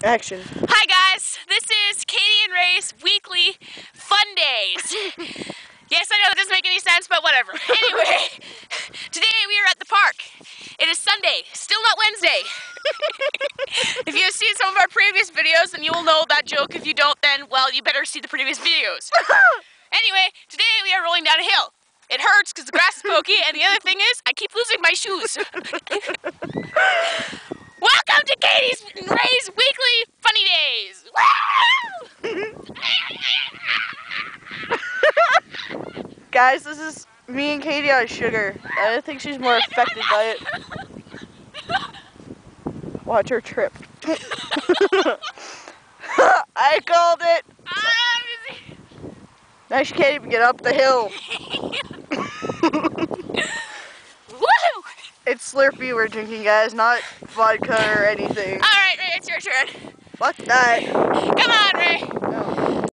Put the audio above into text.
Action. Hi guys, this is Katie and Ray's weekly fun days. Yes, I know that doesn't make any sense, but whatever. Anyway, today we are at the park. It is Sunday, still not Wednesday. If you have seen some of our previous videos, then you will know that joke. If you don't, then, well, you better see the previous videos. Anyway, today we are rolling down a hill. It hurts because the grass is pokey, and the other thing is, I keep losing my shoes. Welcome to Katie's and Ray's weekly funny days. Woo! Guys, this is me and Katie on sugar. I think she's more affected by it. Watch her trip. I called it. Now she can't even get up the hill. Woo! It's Slurpee we're drinking, guys, not vodka or anything. All right, Ray, it's your turn. Fuck that. Come on, Ray.